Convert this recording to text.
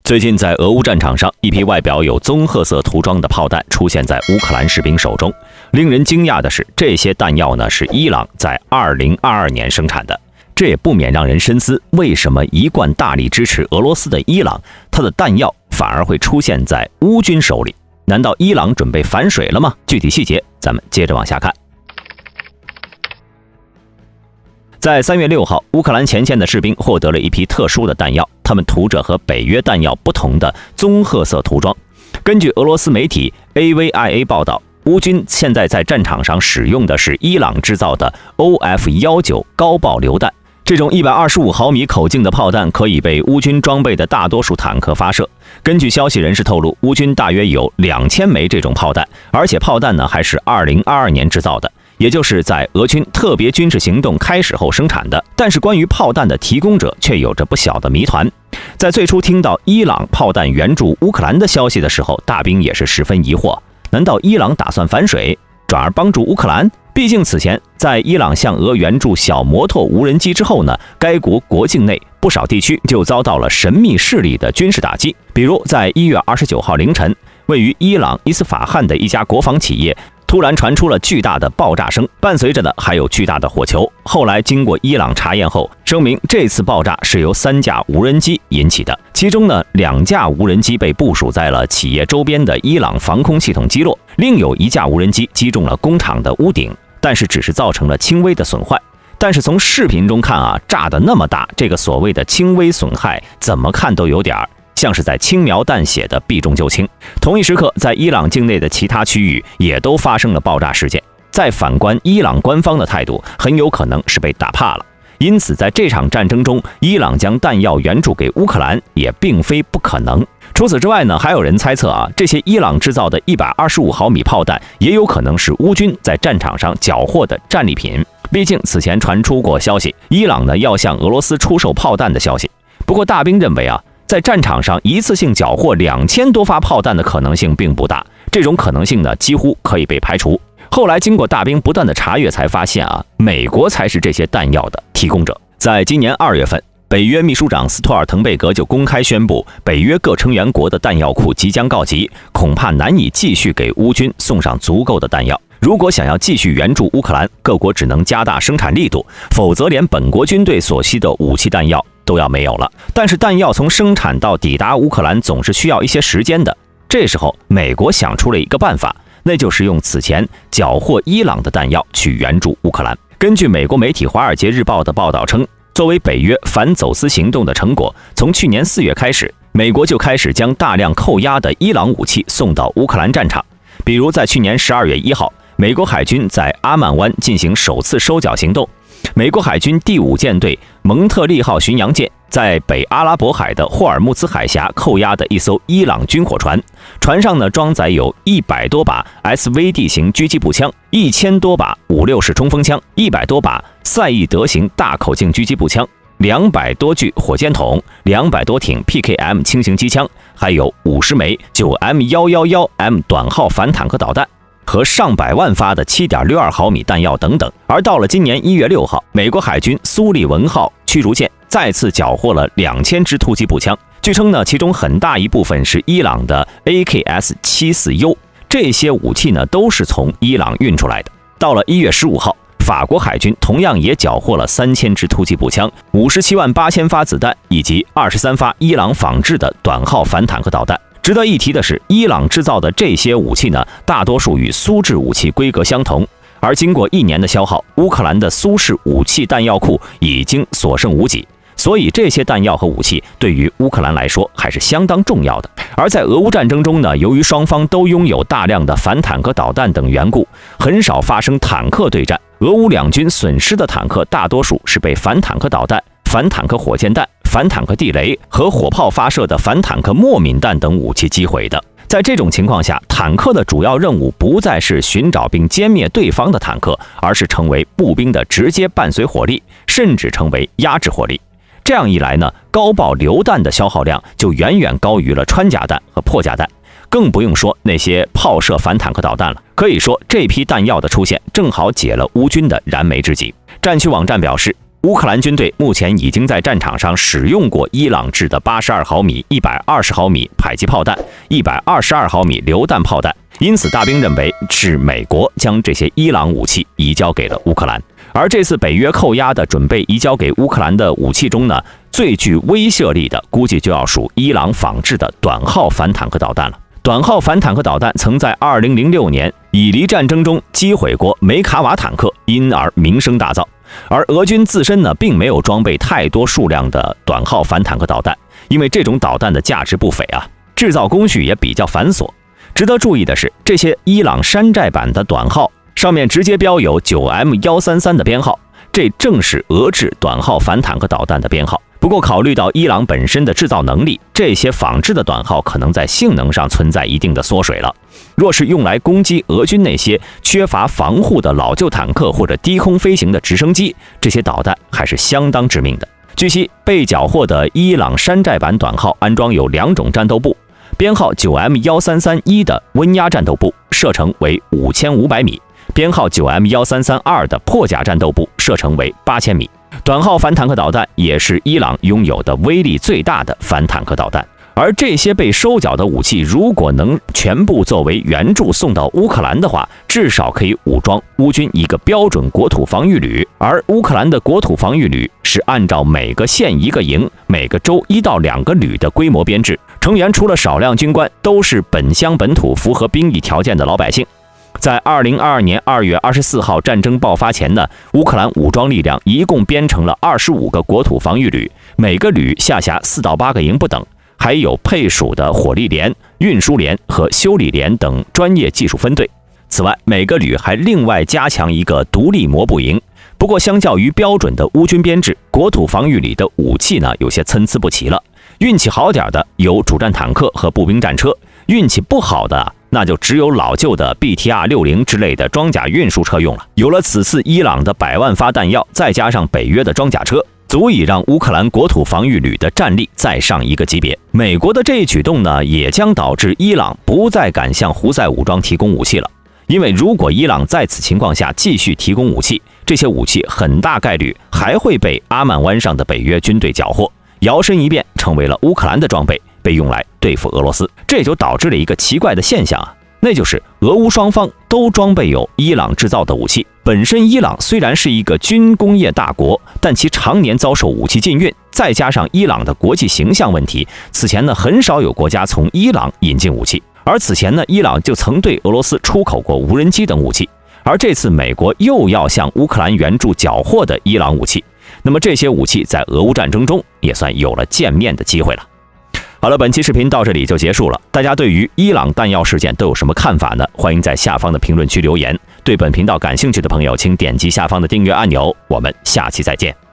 最近在俄乌战场上，一批外表有棕褐色涂装的炮弹出现在乌克兰士兵手中。令人惊讶的是，这些弹药呢是伊朗在2022年生产的。这也不免让人深思，为什么一贯大力支持俄罗斯的伊朗，它的弹药反而会出现在乌军手里？难道伊朗准备反水了吗？具体细节咱们接着往下看。在3月6号，乌克兰前线的士兵获得了一批特殊的弹药，他们涂着和北约弹药不同的棕褐色涂装。根据俄罗斯媒体 AVIA 报道，乌军现在在战场上使用的是伊朗制造的 OF-19 高爆榴弹。这种125毫米口径的炮弹可以被乌军装备的大多数坦克发射。根据消息人士透露，乌军大约有2000枚这种炮弹，而且炮弹呢还是2022年制造的，也就是在俄军特别军事行动开始后生产的。但是关于炮弹的提供者却有着不小的谜团。在最初听到伊朗炮弹援助乌克兰的消息的时候，大兵也是十分疑惑，难道伊朗打算反水，转而帮助乌克兰？毕竟此前在伊朗向俄援助小摩托无人机之后呢，该国国境内不少地区就遭到了神秘势力的军事打击。比如在1月29号凌晨，位于伊朗伊斯法罕的一家国防企业突然传出了巨大的爆炸声，伴随着的还有巨大的火球。后来经过伊朗查验后，声明这次爆炸是由3架无人机引起的，其中呢2架无人机被部署在了企业周边的伊朗防空系统击落，另有1架无人机击中了工厂的屋顶，但是只是造成了轻微的损坏。但是从视频中看啊，炸得那么大，这个所谓的轻微损害怎么看都有点像是在轻描淡写的避重就轻。同一时刻，在伊朗境内的其他区域也都发生了爆炸事件。再反观伊朗官方的态度，很有可能是被打怕了。因此在这场战争中，伊朗将弹药援助给乌克兰也并非不可能。除此之外呢，还有人猜测啊，这些伊朗制造的125毫米炮弹也有可能是乌军在战场上缴获的战利品。毕竟此前传出过消息，伊朗呢要向俄罗斯出售炮弹的消息。不过大兵认为啊，在战场上一次性缴获2000多发炮弹的可能性并不大，这种可能性呢几乎可以被排除。后来经过大兵不断的查阅，才发现啊，美国才是这些弹药的提供者。在今年2月份，北约秘书长斯托尔滕贝格就公开宣布，北约各成员国的弹药库即将告急，恐怕难以继续给乌军送上足够的弹药。如果想要继续援助乌克兰，各国只能加大生产力度，否则连本国军队所需的武器弹药都要没有了。但是弹药从生产到抵达乌克兰总是需要一些时间的。这时候美国想出了一个办法，那就是用此前缴获伊朗的弹药去援助乌克兰。根据美国媒体《华尔街日报》的报道称，作为北约反走私行动的成果，从去年4月开始，美国就开始将大量扣押的伊朗武器送到乌克兰战场。比如在去年12月1号，美国海军在阿曼湾进行首次收缴行动，美国海军第5舰队蒙特利号巡洋舰在北阿拉伯海的霍尔木兹海峡扣押的一艘伊朗军火船，船上呢装载有100多把 SVD 型狙击步枪、1000多把56式冲锋枪、100多把赛义德型大口径狙击步枪、200多具火箭筒、200多挺 PKM 轻型机枪，还有50枚 9M111M 短号反坦克导弹和上百万发的 7.62 毫米弹药等等。而到了今年1月6号，美国海军苏利文号驱逐舰再次缴获了2000支突击步枪，据称呢，其中很大一部分是伊朗的 AKS-74U， 这些武器呢都是从伊朗运出来的。到了1月15号，法国海军同样也缴获了3000支突击步枪、578000发子弹以及23发伊朗仿制的短号反坦克导弹。值得一提的是，伊朗制造的这些武器呢，大多数与苏制武器规格相同，而经过1年的消耗，乌克兰的苏式武器弹药库已经所剩无几，所以这些弹药和武器对于乌克兰来说还是相当重要的。而在俄乌战争中呢，由于双方都拥有大量的反坦克导弹等缘故，很少发生坦克对战。俄乌两军损失的坦克大多数是被反坦克导弹、反坦克火箭弹、反坦克地雷和火炮发射的反坦克末敏弹等武器击毁的。在这种情况下，坦克的主要任务不再是寻找并歼灭对方的坦克，而是成为步兵的直接伴随火力，甚至成为压制火力。这样一来呢，高爆榴弹的消耗量就远远高于了穿甲弹和破甲弹，更不用说那些炮射反坦克导弹了。可以说，这批弹药的出现正好解了乌军的燃眉之急。战区网站表示，乌克兰军队目前已经在战场上使用过伊朗制的82毫米、120毫米迫击炮弹、122毫米榴弹炮弹，因此大兵认为是美国将这些伊朗武器移交给了乌克兰。而这次北约扣押的准备移交给乌克兰的武器中呢，最具威慑力的估计就要数伊朗仿制的短号反坦克导弹了。短号反坦克导弹曾在2006年以黎战争中击毁过梅卡瓦坦克，因而名声大噪。而俄军自身呢，并没有装备太多数量的短号反坦克导弹，因为这种导弹的价值不菲啊，制造工序也比较繁琐。值得注意的是，这些伊朗山寨版的短号上面直接标有 9M133 的编号，这正是俄制短号反坦克导弹的编号。不过考虑到伊朗本身的制造能力，这些仿制的短号可能在性能上存在一定的缩水了。若是用来攻击俄军那些缺乏防护的老旧坦克或者低空飞行的直升机，这些导弹还是相当致命的。据悉，被缴获的伊朗山寨版短号安装有2种战斗部，编号 9M1331 的温压战斗部射程为5500米，编号 9M1332 的破甲战斗部射程为8000米。短号反坦克导弹也是伊朗拥有的威力最大的反坦克导弹，而这些被收缴的武器如果能全部作为援助送到乌克兰的话，至少可以武装乌军一个标准国土防御旅。而乌克兰的国土防御旅是按照每个县1个营、每个州1到2个旅的规模编制，成员除了少量军官，都是本乡本土符合兵役条件的老百姓。在2022年2月24号战争爆发前呢，乌克兰武装力量一共编成了25个国土防御旅，每个旅下辖4到8个营不等，还有配属的火力连、运输连和修理连等专业技术分队。此外，每个旅还另外加强一个独立摩步营。不过相较于标准的乌军编制，国土防御里的武器呢有些参差不齐了。运气好点的有主战坦克和步兵战车，运气不好的那就只有老旧的 BTR-60 之类的装甲运输车用了。有了此次伊朗的100万发弹药，再加上北约的装甲车，足以让乌克兰国土防御旅的战力再上一个级别。美国的这一举动呢，也将导致伊朗不再敢向胡塞武装提供武器了。因为如果伊朗在此情况下继续提供武器，这些武器很大概率还会被阿曼湾上的北约军队缴获，摇身一变成为了乌克兰的装备，被用来对付俄罗斯。这就导致了一个奇怪的现象啊，那就是俄乌双方都装备有伊朗制造的武器。本身伊朗虽然是一个军工业大国，但其常年遭受武器禁运，再加上伊朗的国际形象问题，此前呢很少有国家从伊朗引进武器。而此前呢，伊朗就曾对俄罗斯出口过无人机等武器，而这次美国又要向乌克兰援助缴获的伊朗武器，那么这些武器在俄乌战争中也算有了见面的机会了。好了，本期视频到这里就结束了。大家对于伊朗弹药事件都有什么看法呢？欢迎在下方的评论区留言。对本频道感兴趣的朋友，请点击下方的订阅按钮。我们下期再见。